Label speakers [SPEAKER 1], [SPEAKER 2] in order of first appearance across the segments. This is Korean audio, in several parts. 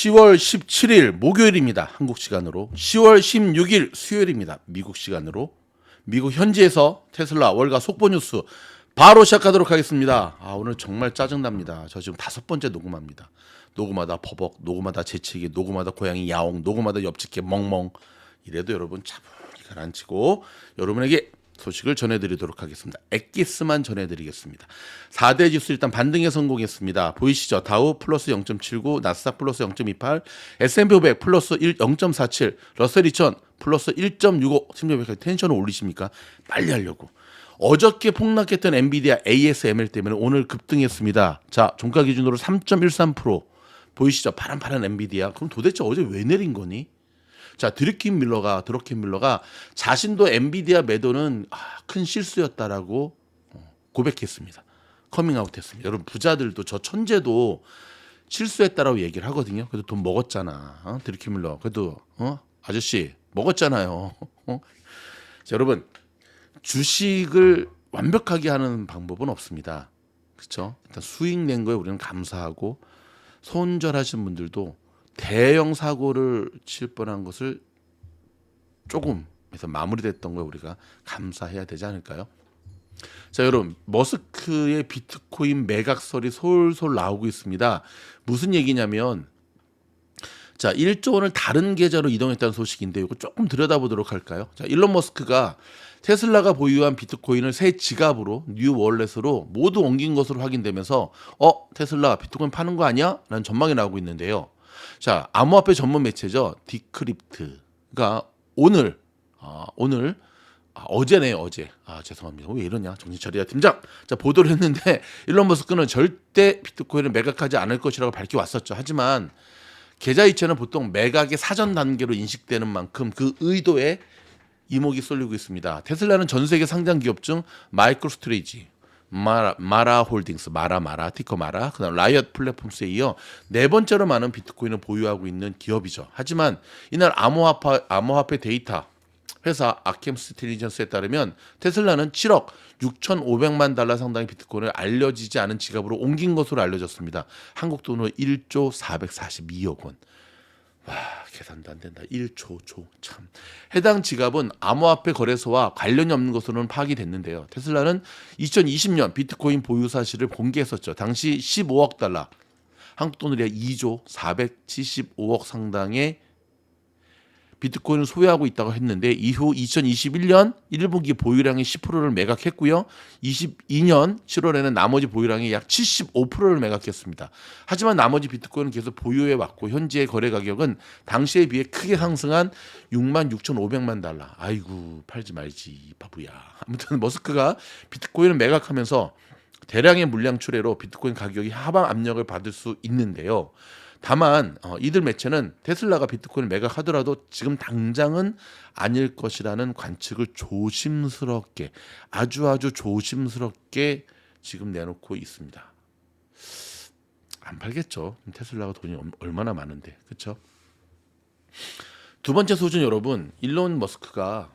[SPEAKER 1] 10월 17일 목요일입니다. 한국 시간으로. 10월 16일 수요일입니다. 미국 시간으로. 미국 현지에서 테슬라 월가 속보 뉴스 바로 시작하도록 하겠습니다. 오늘 정말 짜증납니다. 저 지금 5번째 녹음합니다. 녹음하다 버벅, 녹음하다 재채기, 녹음하다 고양이 야옹, 녹음하다 옆집 개 멍멍. 이래도 여러분 차분히 가라앉히고 여러분에게 소식을 전해드리도록 하겠습니다. 엑기스만 전해드리겠습니다. 4대 지수 일단 반등에 성공했습니다. 보이시죠? 다우 플러스 0.79, 나스닥 플러스 0.28, S&P 500 플러스 0.47, 러셀 2000 플러스 1.65. 팀장님 텐션을 올리십니까? 빨리 하려고. 어저께 폭락했던 엔비디아 ASML 때문에 오늘 급등했습니다. 자, 종가 기준으로 3.13%. 보이시죠? 파란파란 엔비디아. 그럼 도대체 어제 왜 내린 거니? 자, 드러켄 밀러가 자신도 엔비디아 매도는 큰 실수였다라고 고백했습니다. 커밍아웃했습니다. 여러분 부자들도 저 천재도 실수했다라고 얘기를 하거든요. 그래도 돈 먹었잖아. 드러켄 밀러. 그래도 아저씨 먹었잖아요. 자, 여러분 주식을 완벽하게 하는 방법은 없습니다. 그렇죠? 일단 수익 낸 거에 우리는 감사하고 손절하신 분들도 대형 사고를 칠 뻔한 것을 조금에서 마무리됐던 걸 우리가 감사해야 되지 않을까요? 자, 여러분 머스크의 비트코인 매각설이 솔솔 나오고 있습니다. 무슨 얘기냐면 자, 1조 원을 다른 계좌로 이동했다는 소식인데 이거 조금 들여다보도록 할까요? 자, 일론 머스크가 테슬라가 보유한 비트코인을 새 지갑으로 뉴 월렛으로 모두 옮긴 것으로 확인되면서 테슬라 비트코인 파는 거 아니야? 라는 전망이 나오고 있는데요. 자, 암호화폐 전문 매체죠. 디크립트가 어제네요, 어제. 죄송합니다. 왜 이러냐? 정신 차리자, 팀장. 자, 보도를 했는데 일론 머스크는 절대 비트코인을 매각하지 않을 것이라고 밝혀왔었죠. 하지만 계좌 이체는 보통 매각의 사전 단계로 인식되는 만큼 그 의도에 이목이 쏠리고 있습니다. 테슬라는 전 세계 상장 기업 중 마이크로스트레이지, 마라 홀딩스, 마라, 티커 마라, 그다음 라이엇 플랫폼스에 이어 네 번째로 많은 비트코인을 보유하고 있는 기업이죠. 하지만 이날 암호화폐 데이터 회사 아켐스 인텔리전스에 따르면 테슬라는 7억 6,500만 달러 상당의 비트코인을 알려지지 않은 지갑으로 옮긴 것으로 알려졌습니다. 한국 돈으로 1조 442억 원. 와, 계산도 안 된다. 1조 참. 해당 지갑은 암호화폐 거래소와 관련이 없는 것으로는 파악이 됐는데요. 테슬라는 2020년 비트코인 보유 사실을 공개했었죠. 당시 15억 달러, 한국 돈으로 2조 475억 상당의 비트코인을 소유하고 있다고 했는데 이후 2021년 1분기 보유량의 10%를 매각했고요. 22년 7월에는 나머지 보유량의 약 75%를 매각했습니다. 하지만 나머지 비트코인은 계속 보유해 왔고 현재의 거래 가격은 당시에 비해 크게 상승한 66,500만 달러. 아이고 팔지 말지 바보야. 아무튼 머스크가 비트코인을 매각하면서 대량의 물량 출회로 비트코인 가격이 하방 압력을 받을 수 있는데요. 다만 이들 매체는 테슬라가 비트코인을 매각하더라도 지금 당장은 아닐 것이라는 관측을 조심스럽게 아주 조심스럽게 지금 내놓고 있습니다. 안 팔겠죠. 테슬라가 돈이 얼마나 많은데. 그렇죠? 두 번째 소식 여러분. 일론 머스크가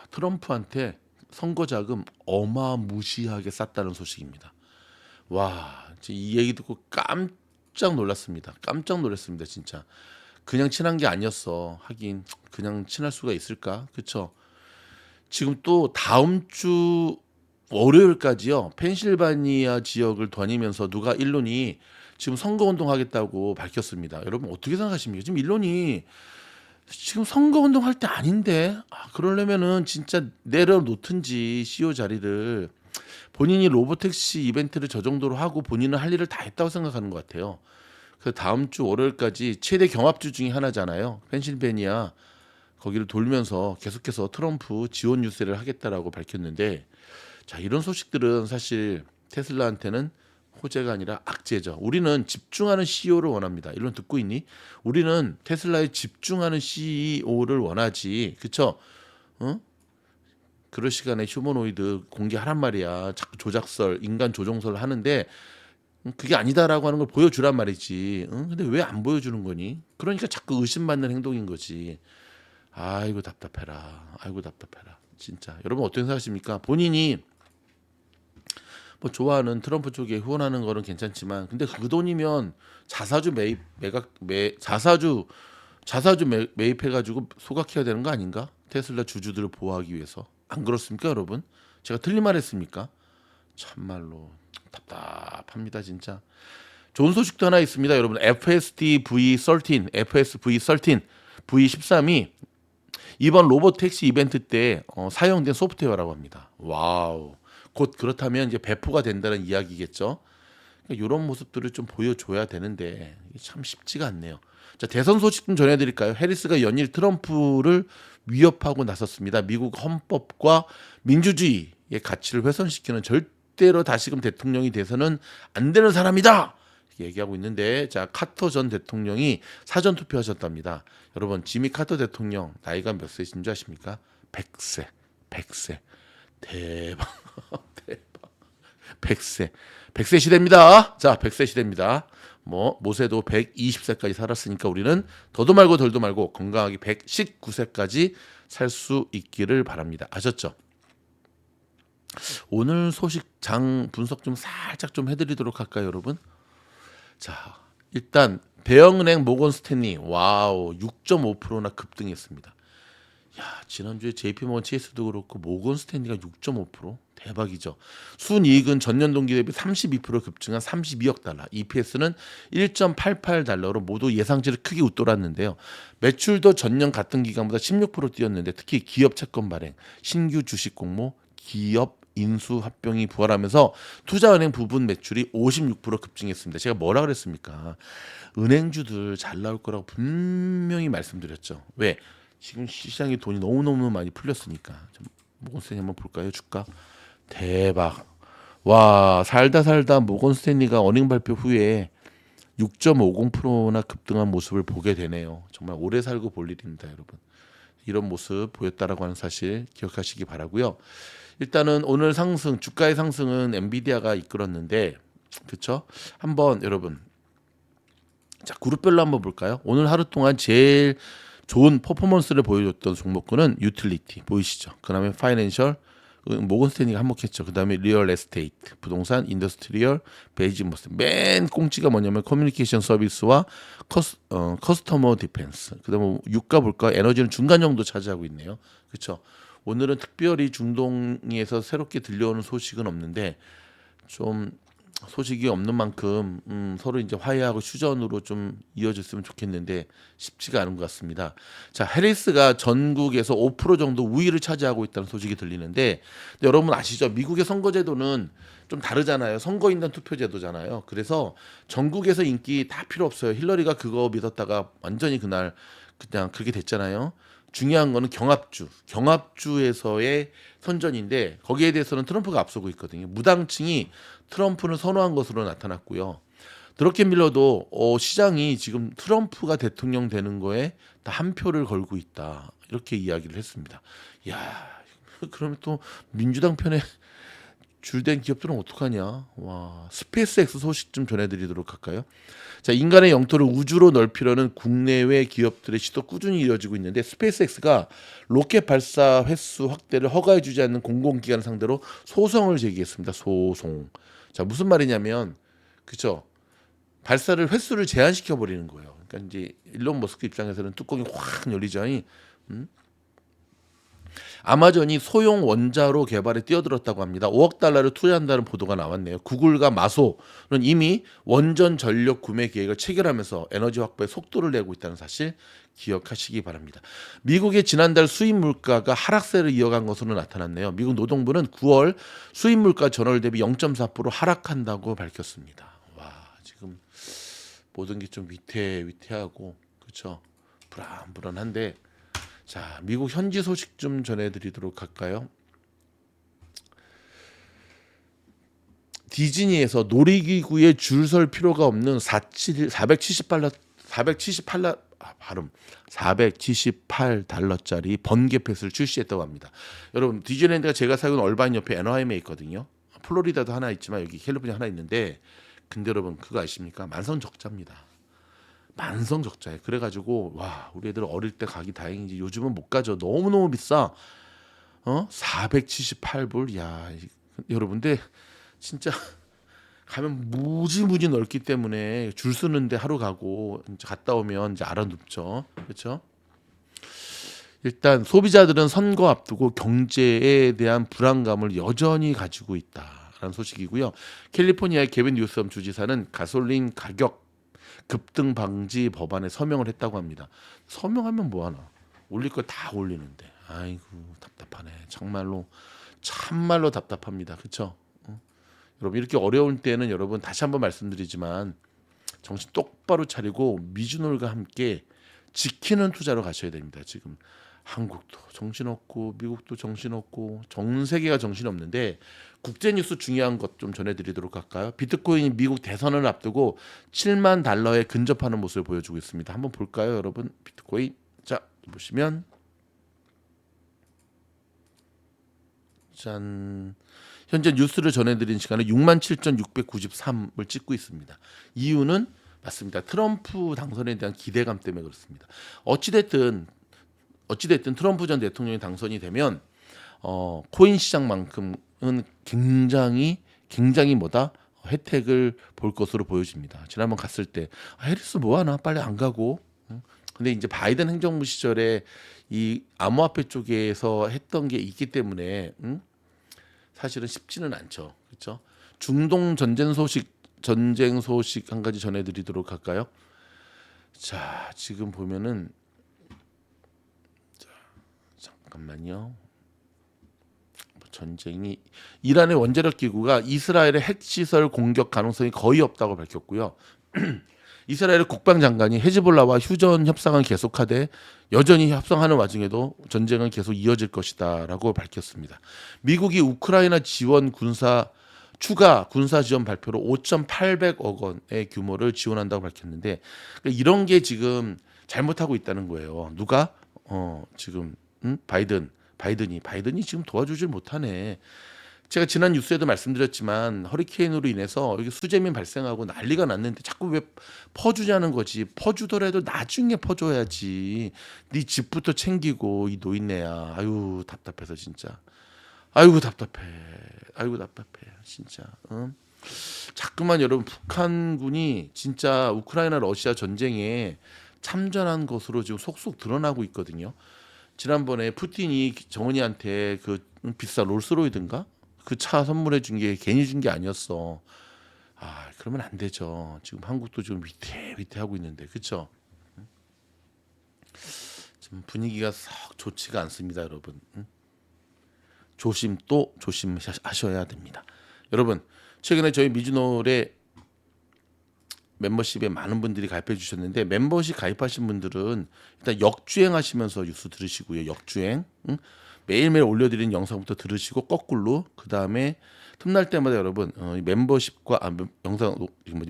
[SPEAKER 1] 트럼프한테 선거 자금 어마무시하게 쌌다는 소식입니다. 와, 이 얘기 듣고 깜짝 놀랐습니다. 깜짝 놀랐습니다, 진짜. 그냥 친한 게 아니었어. 하긴 그냥 친할 수가 있을까? 그렇죠? 지금 또 다음 주 월요일까지요. 펜실바니아 지역을 다니면서 누가 일론이 지금 선거운동 하겠다고 밝혔습니다. 여러분 어떻게 생각하십니까? 지금 일론이 지금 선거운동 할 때 아닌데 그러려면은 진짜 내려놓든지 CEO 자리를 본인이 로보택시 이벤트를 저 정도로 하고 본인은 할 일을 다 했다고 생각하는 것 같아요. 그래서 다음 주 월요일까지 최대 경합주 중에 하나잖아요. 펜실베니아 거기를 돌면서 계속해서 트럼프 지원 유세를 하겠다라고 밝혔는데 자, 이런 소식들은 사실 테슬라한테는 호재가 아니라 악재죠. 우리는 집중하는 CEO를 원합니다. 이런 듣고 있니? 우리는 테슬라에 집중하는 CEO를 원하지. 그쵸? 그럴 시간에 휴머노이드 공개하란 말이야. 자꾸 조작설, 인간 조종설 하는데 그게 아니다라고 하는 걸 보여주란 말이지. 근데 왜 안 보여주는 거니? 그러니까 자꾸 의심받는 행동인 거지. 아이고 답답해라. 진짜. 여러분 어떻게 생각하십니까? 본인이 뭐 좋아하는 트럼프 쪽에 후원하는 거는 괜찮지만 근데 그 돈이면 자사주 매입 매각 매 자사주 매입해 가지고 소각해야 되는 거 아닌가? 테슬라 주주들을 보호하기 위해서. 안 그렇습니까, 여러분? 제가 틀린 말 했습니까? 참말로 답답합니다, 진짜. 좋은 소식도 하나 있습니다, 여러분. FSD V13, FSV13, V13이 이번 로봇 택시 이벤트 때 사용된 소프트웨어라고 합니다. 와우. 곧 그렇다면 이제 배포가 된다는 이야기겠죠. 그러니까 이런 모습들을 좀 보여줘야 되는데 이게 참 쉽지가 않네요. 자, 대선 소식 좀 전해드릴까요? 해리스가 연일 트럼프를 위협하고 나섰습니다. 미국 헌법과 민주주의의 가치를 훼손시키는 절대로 다시금 대통령이 돼서는 안 되는 사람이다. 이렇게 얘기하고 있는데 자 카터 전 대통령이 사전 투표하셨답니다. 여러분 지미 카터 대통령 나이가 몇 세신 줄 아십니까? 100세. 100세. 대박. 대박. 100세. 100세 시대입니다. 자, 100세 시대입니다. 뭐 모세도 120세까지 살았으니까 우리는 더도 말고 덜도 말고 건강하게 119세까지 살 수 있기를 바랍니다. 아셨죠? 오늘 소식 장 분석 좀 살짝 좀 해드리도록 할까요, 여러분? 자, 일단 대형은행 모건 스탠리 와우 6.5%나 급등했습니다. 야, 지난주에 JP모건 체이스도 그렇고 모건 스탠리가 6.5% 대박이죠. 순이익은 전년 동기 대비 32% 급증한 32억 달러. EPS는 1.88달러로 모두 예상치를 크게 웃돌았는데요. 매출도 전년 같은 기간보다 16% 뛰었는데 특히 기업 채권 발행, 신규 주식 공모, 기업 인수 합병이 부활하면서 투자은행 부분 매출이 56% 급증했습니다. 제가 뭐라 그랬습니까? 은행주들 잘 나올 거라고 분명히 말씀드렸죠. 왜? 지금 시장에 돈이 너무너무 많이 풀렸으니까. 모건스탠리 한번 볼까요? 주가 대박. 와 살다 살다 모건스탠리가 어닝 발표 후에 6.50%나 급등한 모습을 보게 되네요. 정말 오래 살고 볼 일입니다, 여러분. 이런 모습 보였다라고 하는 사실 기억하시기 바라고요. 일단은 오늘 상승 주가의 상승은 엔비디아가 이끌었는데 그렇죠? 한번 여러분 자 그룹별로 한번 볼까요? 오늘 하루 동안 제일 좋은 퍼포먼스를 보여줬던 종목군은 유틸리티 보이시죠? 그다음에 파이낸셜 모건 스탠리가 한몫했죠. 그다음에 리얼 에스테이트, 부동산, 인더스트리얼, 베이징머스. 맨 꽁지가 뭐냐면 커뮤니케이션 서비스와 커스터머 디펜스. 그다음에 유가 볼까 에너지는 중간 정도 차지하고 있네요. 그렇죠? 오늘은 특별히 중동에서 새롭게 들려오는 소식은 없는데 좀 소식이 없는 만큼 서로 이제 화해하고 휴전으로 좀 이어졌으면 좋겠는데 쉽지가 않은 것 같습니다. 자, 해리스가 전국에서 5% 정도 우위를 차지하고 있다는 소식이 들리는데 여러분 아시죠? 미국의 선거제도는 좀 다르잖아요. 선거인단 투표제도잖아요. 그래서 전국에서 인기 다 필요 없어요. 힐러리가 그거 믿었다가 완전히 그날 그냥 그렇게 됐잖아요. 중요한 거는 경합주에서의 선전인데 거기에 대해서는 트럼프가 앞서고 있거든요. 무당층이 트럼프를 선호한 것으로 나타났고요. 드러켄 밀러도 시장이 지금 트럼프가 대통령 되는 거에 다 한 표를 걸고 있다. 이렇게 이야기를 했습니다. 야, 그러면 또 민주당 편에 줄된 기업들은 어떡하냐? 와, 스페이스X 소식 좀 전해드리도록 할까요? 자, 인간의 영토를 우주로 넓히려는 국내외 기업들의 시도 꾸준히 이어지고 있는데 스페이스X가 로켓 발사 횟수 확대를 허가해주지 않는 공공기관 상대로 소송을 제기했습니다. 소송. 자, 무슨 말이냐면, 그죠? 발사를 횟수를 제한시켜 버리는 거예요. 그러니까 이제 일론 머스크 입장에서는 뚜껑이 확 열리죠. 아마존이 소형 원자로 개발에 뛰어들었다고 합니다. 5억 달러를 투자한다는 보도가 나왔네요. 구글과 마소는 이미 원전 전력 구매 계획을 체결하면서 에너지 확보에 속도를 내고 있다는 사실 기억하시기 바랍니다. 미국의 지난달 수입 물가가 하락세를 이어간 것으로 나타났네요. 미국 노동부는 9월 수입 물가 전월 대비 0.4% 하락한다고 밝혔습니다. 와, 지금 모든 게 좀 위태하고 그렇죠? 불안한데 자, 미국 현지 소식 좀 전해드리도록 할까요? 디즈니에서 놀이기구에 줄 설 필요가 없는 478달러짜리 번개 패스를 출시했다고 합니다. 여러분 디즈니랜드가 제가 살고 있는 얼바인 옆에 애너하임에 있거든요. 플로리다도 하나 있지만 여기 캘리포니아 하나 있는데 근데 여러분 그거 아십니까? 만성적자입니다. 만성적자예요. 그래가지고 와 우리 애들 어릴 때 가기 다행이지 요즘은 못 가죠. 너무너무 비싸. 478불. 야 여러분들 진짜 가면 무지무지 넓기 때문에 줄 서는데 하루 가고 이제 갔다 오면 이제 알아눕죠. 그렇죠? 일단 소비자들은 선거 앞두고 경제에 대한 불안감을 여전히 가지고 있다라는 소식이고요. 캘리포니아의 게빈 뉴섬 주지사는 가솔린 가격 급등 방지 법안에 서명을 했다고 합니다. 서명하면 뭐하나? 올릴 걸 다 올리는데. 아이고 답답하네. 참말로 답답합니다. 그렇죠? 여러분 이렇게 어려울 때는 여러분 다시 한번 말씀드리지만 정신 똑바로 차리고 미주놀과 함께 지키는 투자로 가셔야 됩니다. 지금 한국도 정신없고 미국도 정신없고 전 세계가 정신없는데 국제 뉴스 중요한 것 좀 전해드리도록 할까요? 비트코인이 미국 대선을 앞두고 7만 달러에 근접하는 모습을 보여주고 있습니다. 한번 볼까요, 여러분? 비트코인 자 보시면 짠. 현재 뉴스를 전해드린 시간에 67,693을 찍고 있습니다. 이유는 맞습니다. 트럼프 당선에 대한 기대감 때문에 그렇습니다. 어찌됐든 트럼프 전 대통령이 당선이 되면 코인 시장만큼은 굉장히 뭐다 혜택을 볼 것으로 보여집니다. 지난번 갔을 때 해리스 뭐하나 빨리 안 가고 근데 이제 바이든 행정부 시절에 이 암호화폐 쪽에서 했던 게 있기 때문에 사실은 쉽지는 않죠. 그렇죠? 중동 전쟁 소식 한 가지 전해드리도록 할까요? 자, 지금 보면은 잠깐만요. 전쟁이 이란의 원자력 기구가 이스라엘의 핵시설 공격 가능성이 거의 없다고 밝혔고요. 이스라엘 국방장관이 헤즈볼라와 휴전 협상은 계속하되 여전히 협상하는 와중에도 전쟁은 계속 이어질 것이다라고 밝혔습니다. 미국이 우크라이나 추가 군사 지원 발표로 5,800억 원의 규모를 지원한다고 밝혔는데 그러니까 이런 게 지금 잘못하고 있다는 거예요. 누가 지금 바이든이 지금 도와주질 못하네. 제가 지난 뉴스에도 말씀드렸지만 허리케인으로 인해서 여기 수재민 발생하고 난리가 났는데 자꾸 왜 퍼주냐는 거지. 퍼주더라도 나중에 퍼줘야지. 네 집부터 챙기고 이 노인네야. 아유 답답해서 진짜. 아이고 답답해. 진짜. 자꾸만 여러분 북한군이 진짜 우크라이나 러시아 전쟁에 참전한 것으로 지금 속속 드러나고 있거든요. 지난번에 푸틴이 정은이한테 그 비싼 롤스로이드인가 그 차 선물해 준 게 괜히 준 게 아니었어. 그러면 안 되죠. 지금 한국도 지금 위태하고 있는데 그렇죠? 지금 분위기가 썩 좋지가 않습니다, 여러분. 조심하셔야 됩니다. 여러분 최근에 저희 미주노래 멤버십에 많은 분들이 가입해 주셨는데 멤버십 가입하신 분들은 일단 역주행하시면서 뉴스 들으시고요. 역주행 매일매일 올려드리는 영상부터 들으시고 거꾸로 그 다음에 틈날 때마다 여러분 멤버십과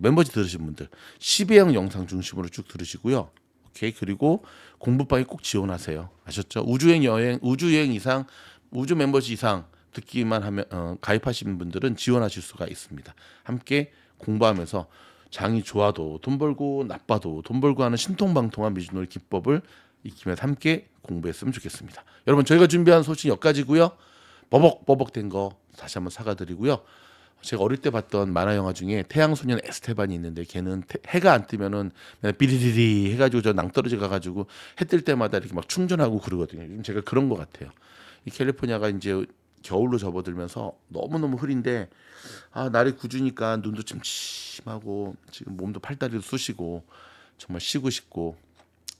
[SPEAKER 1] 멤버십 들으신 분들 10회형 영상 중심으로 쭉 들으시고요. 오케이 그리고 공부방에 꼭 지원하세요. 아셨죠? 우주여행 이상 우주 멤버십 이상 듣기만 하면 가입하신 분들은 지원하실 수가 있습니다. 함께 공부하면서 장이 좋아도 돈 벌고 나빠도 돈 벌고 하는 신통방통한 미주노의 기법을 익히면서 함께 공부했으면 좋겠습니다. 여러분 저희가 준비한 소식 여기까지고요. 버벅버벅된 거 다시 한번 사과드리고요. 제가 어릴 때 봤던 만화 영화 중에 태양소년 에스테반이 있는데 걔는 해가 안 뜨면은 그냥 비리리리 해가지고 저 낭떠러지 가가지고 해 뜰 때마다 이렇게 막 충전하고 그러거든요. 제가 그런 것 같아요. 이 캘리포니아가 이제 겨울로 접어들면서 너무너무 흐린데 날이 굳으니까 눈도 침침하고 지금 몸도 팔다리도 쑤시고 정말 쉬고 싶고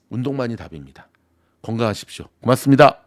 [SPEAKER 1] 운동만이 답입니다. 건강하십시오. 고맙습니다.